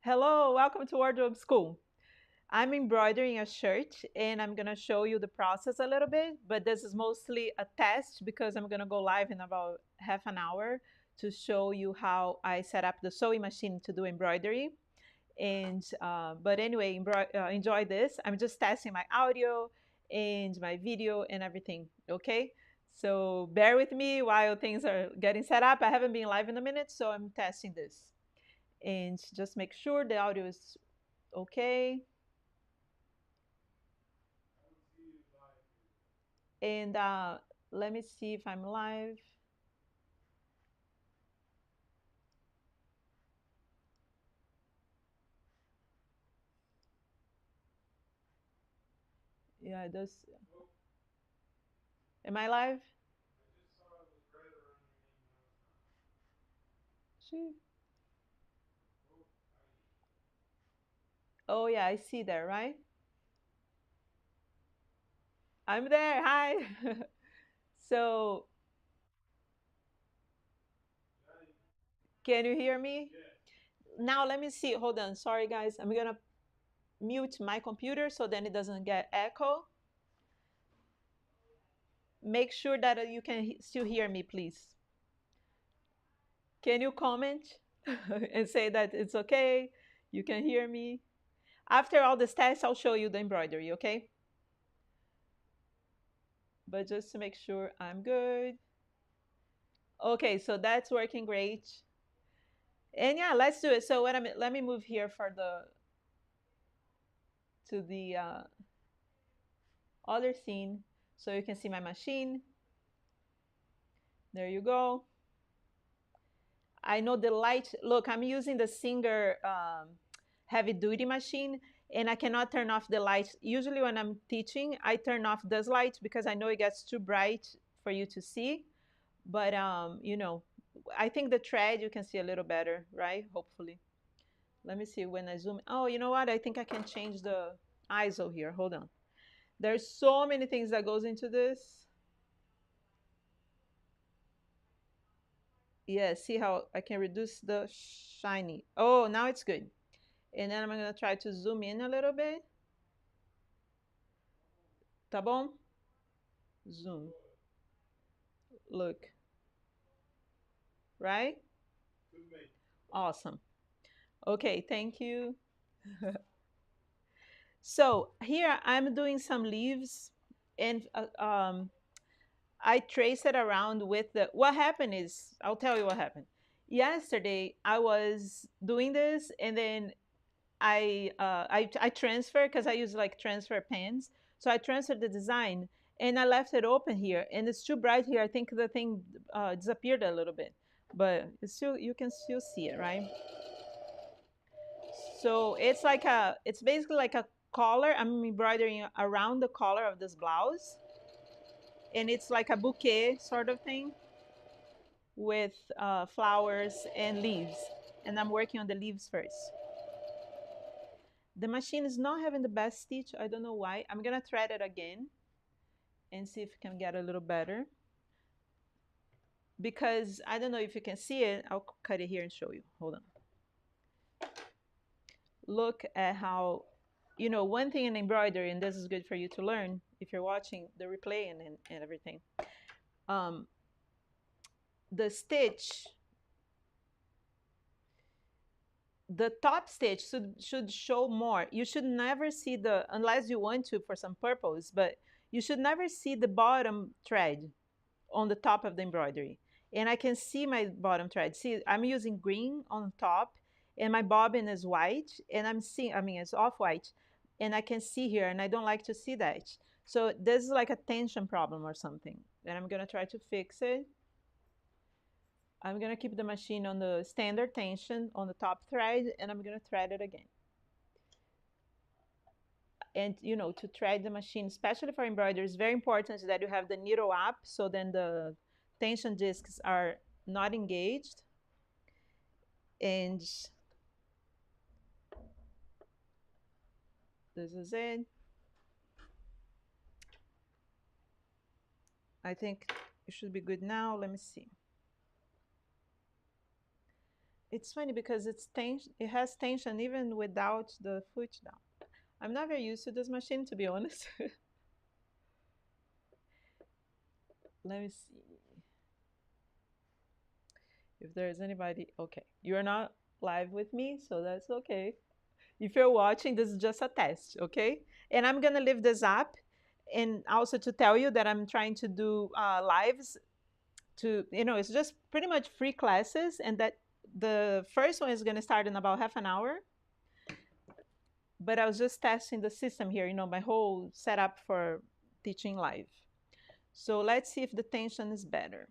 Hello, welcome to Wardrobe School. I'm embroidering a shirt and I'm going to show you the process a little bit, but this is mostly a test because I'm going to go live in about half an hour to show you how I set up the sewing machine to do embroidery. But anyway, enjoy this. I'm just testing my audio and my video and everything, okay? So bear with me while things are getting set up. I haven't been live in a minute, so I'm testing this. And just make sure the audio is okay. And let me see if I'm live. Yeah, it does. Am I live? Sure. Oh, yeah, I see there, right? I'm there. Hi. So, can you hear me? Now, let me see. Hold on. Sorry, guys. I'm going to mute my computer so then it doesn't get echo. Make sure that you can still hear me, please. Can you comment and say that it's okay? You can hear me. After all this test, I'll show you the embroidery, okay? But just to make sure I'm good. Okay, so that's working great. And yeah, let's do it. So let me move here for the to the other scene so you can see my machine. There you go. I know the light. Look, I'm using the Singer heavy duty machine, and I cannot turn off the light. Usually, when I'm teaching, I turn off this light because I know it gets too bright for you to see. But I think the thread you can see a little better, right? Hopefully. Let me see when I zoom. Oh, you know what? I think I can change the ISO here. Hold on. There's so many things that goes into this. Yeah, see how I can reduce the shiny. Oh, now it's good. And then I'm going to try to zoom in a little bit. Tá bom? Zoom. Look. Right? Awesome. Okay, thank you. So here I'm doing some leaves and I trace it around with the, what happened is, I'll tell you what happened. Yesterday I was doing this and then I transfer because I use like transfer pens. So I transferred the design and I left it open here and it's too bright here. I think the thing disappeared a little bit, but it's still, you can still see it, right? So it's basically like a collar. I'm embroidering around the collar of this blouse and it's like a bouquet sort of thing with flowers and leaves. And I'm working on the leaves first. The machine is not having the best stitch. I don't know why. I'm gonna thread it again and see if it can get a little better. Because I don't know if you can see it. I'll cut it here and show you. Hold on. Look at how, one thing in embroidery, and this is good for you to learn if you're watching the replay and everything. Um, the stitch, the top stitch should show more. You should never see the, unless you want to for some purpose, but you should never see the bottom thread on the top of the embroidery. And I can see my bottom thread. See, I'm using green on top and my bobbin is white and I'm seeing, I mean, it's off-white and I can see here and I don't like to see that. So this is like a tension problem or something. And I'm gonna try to fix it. I'm gonna keep the machine on the standard tension on the top thread and I'm gonna thread it again. And to thread the machine, especially for embroidery, it's very important that you have the needle up so then the tension discs are not engaged. And this is it. I think it should be good now. Let me see. It's funny because it has tension even without the foot down. I'm not very used to this machine, to be honest. Let me see if there's anybody. Okay, you're not live with me, so that's okay. If you're watching, this is just a test, okay? And I'm gonna leave this up, and also to tell you that I'm trying to do lives to, it's just pretty much free classes, and that the first one is gonna start in about half an hour. But I was just testing the system here, my whole setup for teaching live. So let's see if the tension is better.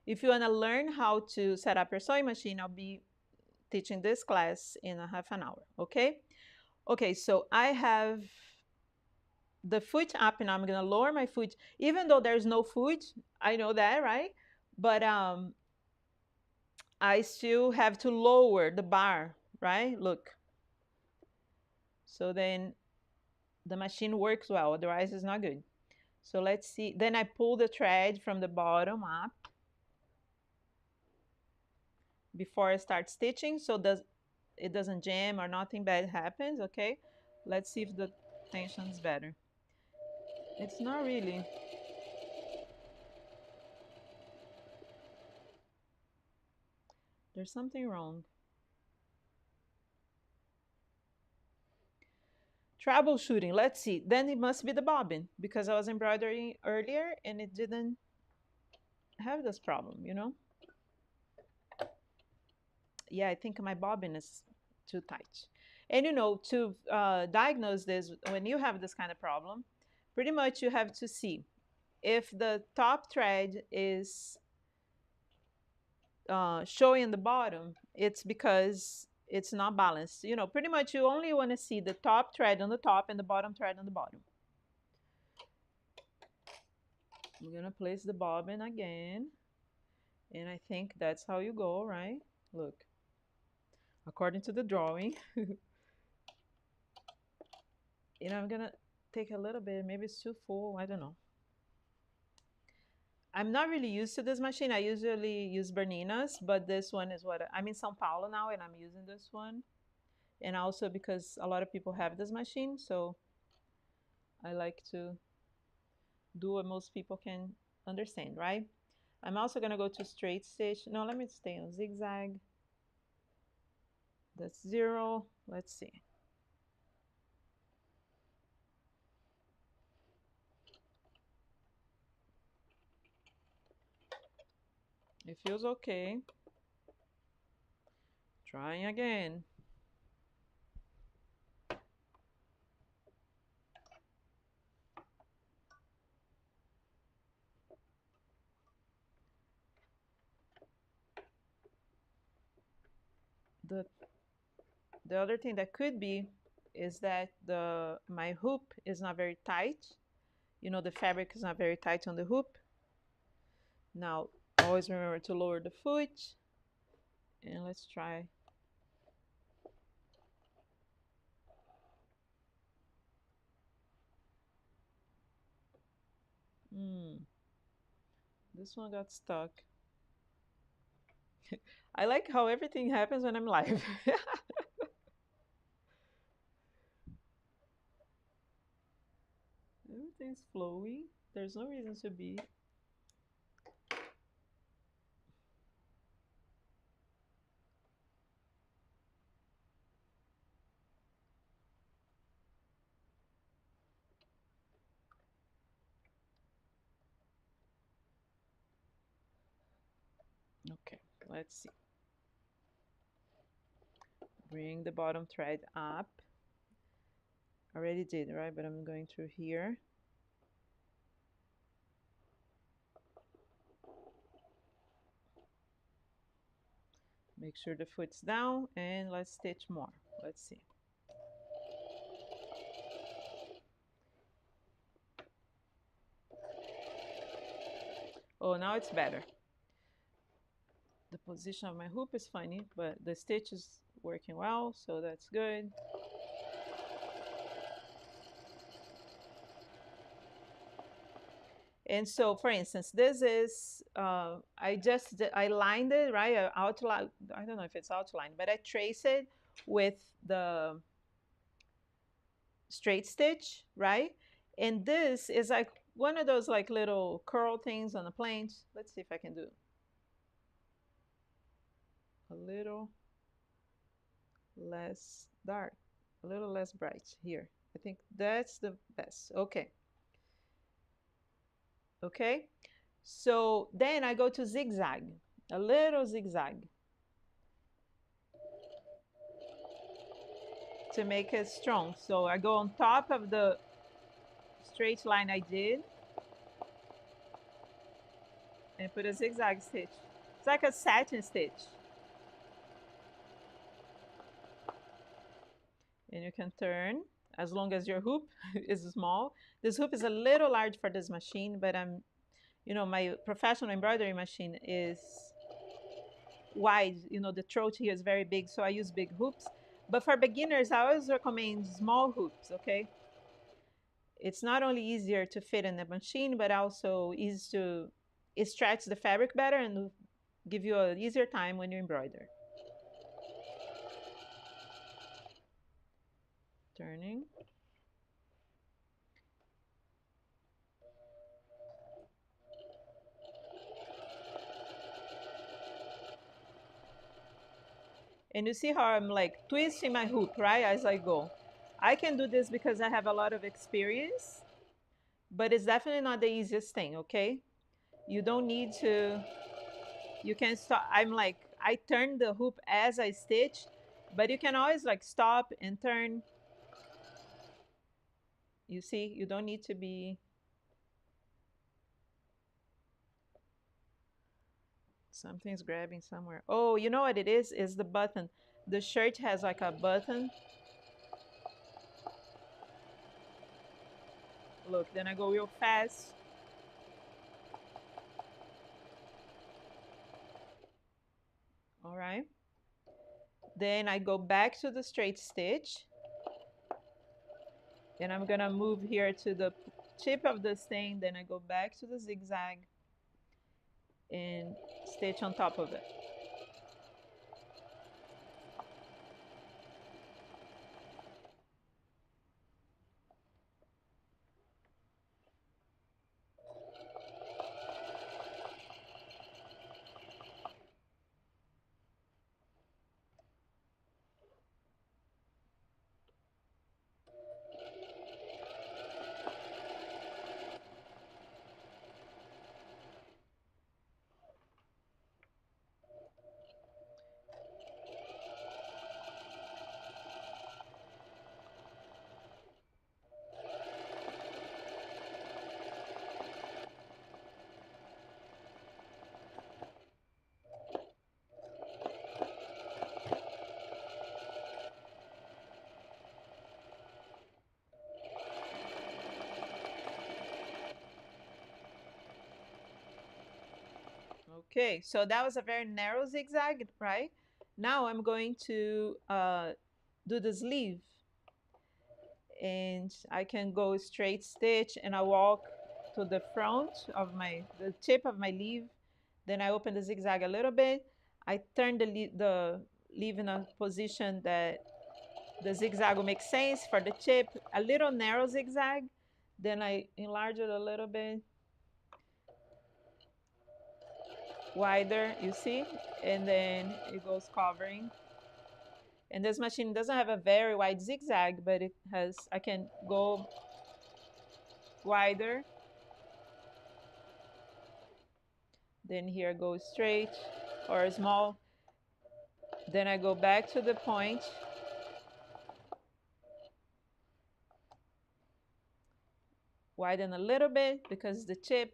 If you want to learn how to set up your sewing machine, I'll be teaching this class in a half an hour, okay? Okay, so I have the foot up and I'm gonna lower my foot, even though there's no foot, I know that, right? But I still have to lower the bar, right? Look. So then the machine works well, otherwise it's not good. So let's see. Then I pull the thread from the bottom up before I start stitching, so it doesn't jam or nothing bad happens, okay? Let's see if the tension's better. It's not really. There's something wrong. Troubleshooting, let's see. Then it must be the bobbin because I was embroidering earlier and it didn't have this problem. Yeah, I think my bobbin is too tight. And to diagnose this, when you have this kind of problem, pretty much you have to see if the top thread is showing the bottom, it's because it's not balanced. Pretty much you only want to see the top thread on the top and the bottom thread on the bottom. I'm going to place the bobbin again. And I think that's how you go, right? Look, according to the drawing. I'm going to take a little bit. Maybe it's too full. I don't know. I'm not really used to this machine. I usually use Berninas, but this one is I'm in Sao Paulo now and I'm using this one. And also because a lot of people have this machine, so I like to do what most people can understand, right? I'm also gonna go to straight stitch. No, let me stay on zigzag. That's 0. Let's see. It feels okay. Trying again. The the other thing that could be is that my hoop is not very tight. The fabric is not very tight on the hoop. Now, always remember to lower the foot. And let's try. This one got stuck. I like how everything happens when I'm live. Everything's flowy. There's no reason to be. Okay, let's see. Bring the bottom thread up. Already did, right? But I'm going through here. Make sure the foot's down and let's stitch more. Let's see. Oh, now it's better. The position of my hoop is funny, but the stitch is working well, so that's good. And so, for instance, this is, I lined it, right? I outline, I don't know if it's outlined, but I trace it with the straight stitch, right? And this is like one of those like little curl things on the planes. Let's see if I can do a little less dark, a little less bright here. I think that's the best. Okay. Okay. So then I go to zigzag, a little zigzag to make it strong. So I go on top of the straight line I did and put a zigzag stitch. It's like a satin stitch. And you can turn as long as your hoop is small. This hoop is a little large for this machine, but my professional embroidery machine is wide. The throat here is very big, so I use big hoops. But for beginners, I always recommend small hoops, okay? It's not only easier to fit in the machine, but also it stretches the fabric better and give you an easier time when you embroider. Turning. And you see how I'm like twisting my hoop, right, as I go. I can do this because I have a lot of experience, but it's definitely not the easiest thing, okay? You don't need to, you can stop. I turn the hoop as I stitch, but you can always like stop and turn. You see, you don't need to be, something's grabbing somewhere. Oh, you know what it is? Is the button. The shirt has like a button. Look, then I go real fast. All right. Then I go back to the straight stitch. And I'm gonna move here to the tip of this thing. Then I go back to the zigzag and stitch on top of it. Okay, so that was a very narrow zigzag, right? Now I'm going to do the sleeve. And I can go straight stitch and I walk to the front of the tip of my leaf. Then I open the zigzag a little bit. I turn the leaf in a position that the zigzag will make sense for the tip, a little narrow zigzag. Then I enlarge it a little bit wider, you see, and then it goes covering. And this machine doesn't have a very wide zigzag, but I can go wider. Then here go straight or small. Then I go back to the point. Widen a little bit because the tip,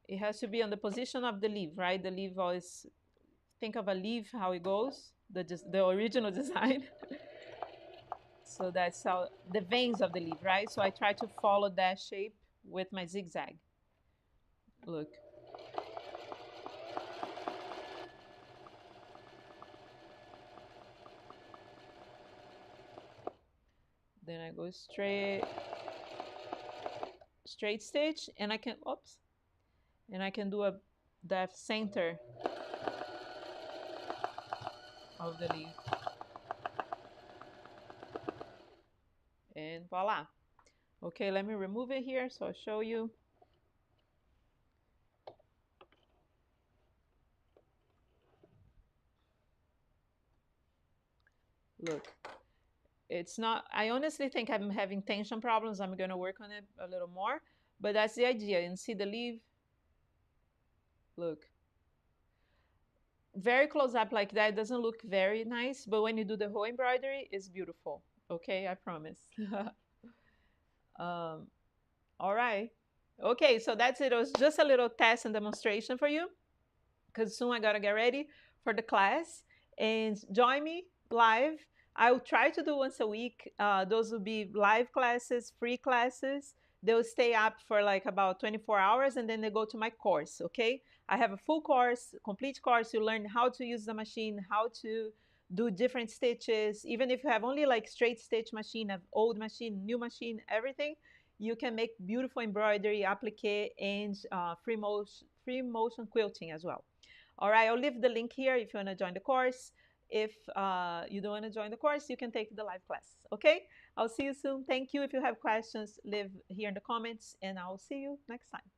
it has to be on the position of the leaf, right? The leaf always, think of a leaf, how it goes, the original design. So that's how the veins of the leaf, right? So I try to follow that shape with my zigzag. Look. Then I go straight straight stitch, and I can, oops, and I can do a the center of the leaf, and voila. Okay, let me remove it here so I'll show you. Look, it's not, I honestly think I'm having tension problems. I'm going to work on it a little more, but that's the idea. And see the leaf? Look, very close up like that doesn't look very nice, but when you do the whole embroidery, it's beautiful. Okay, I promise. um, all right. Okay, so that's it. It was just a little test and demonstration for you, because soon I gotta get ready for the class. And join me live. I'll try to do once a week. Those will be live classes, free classes. They'll stay up for like about 24 hours, and then they go to my course. Okay, I have a full course, complete course. You learn how to use the machine, how to do different stitches. Even if you have only like straight stitch machine, an old machine, new machine, everything, you can make beautiful embroidery, applique, and free motion quilting as well. All right, I'll leave the link here if you want to join the course. If you don't want to join the course, you can take the live class. Okay, I'll see you soon. Thank you. If you have questions, leave here in the comments, and I'll see you next time.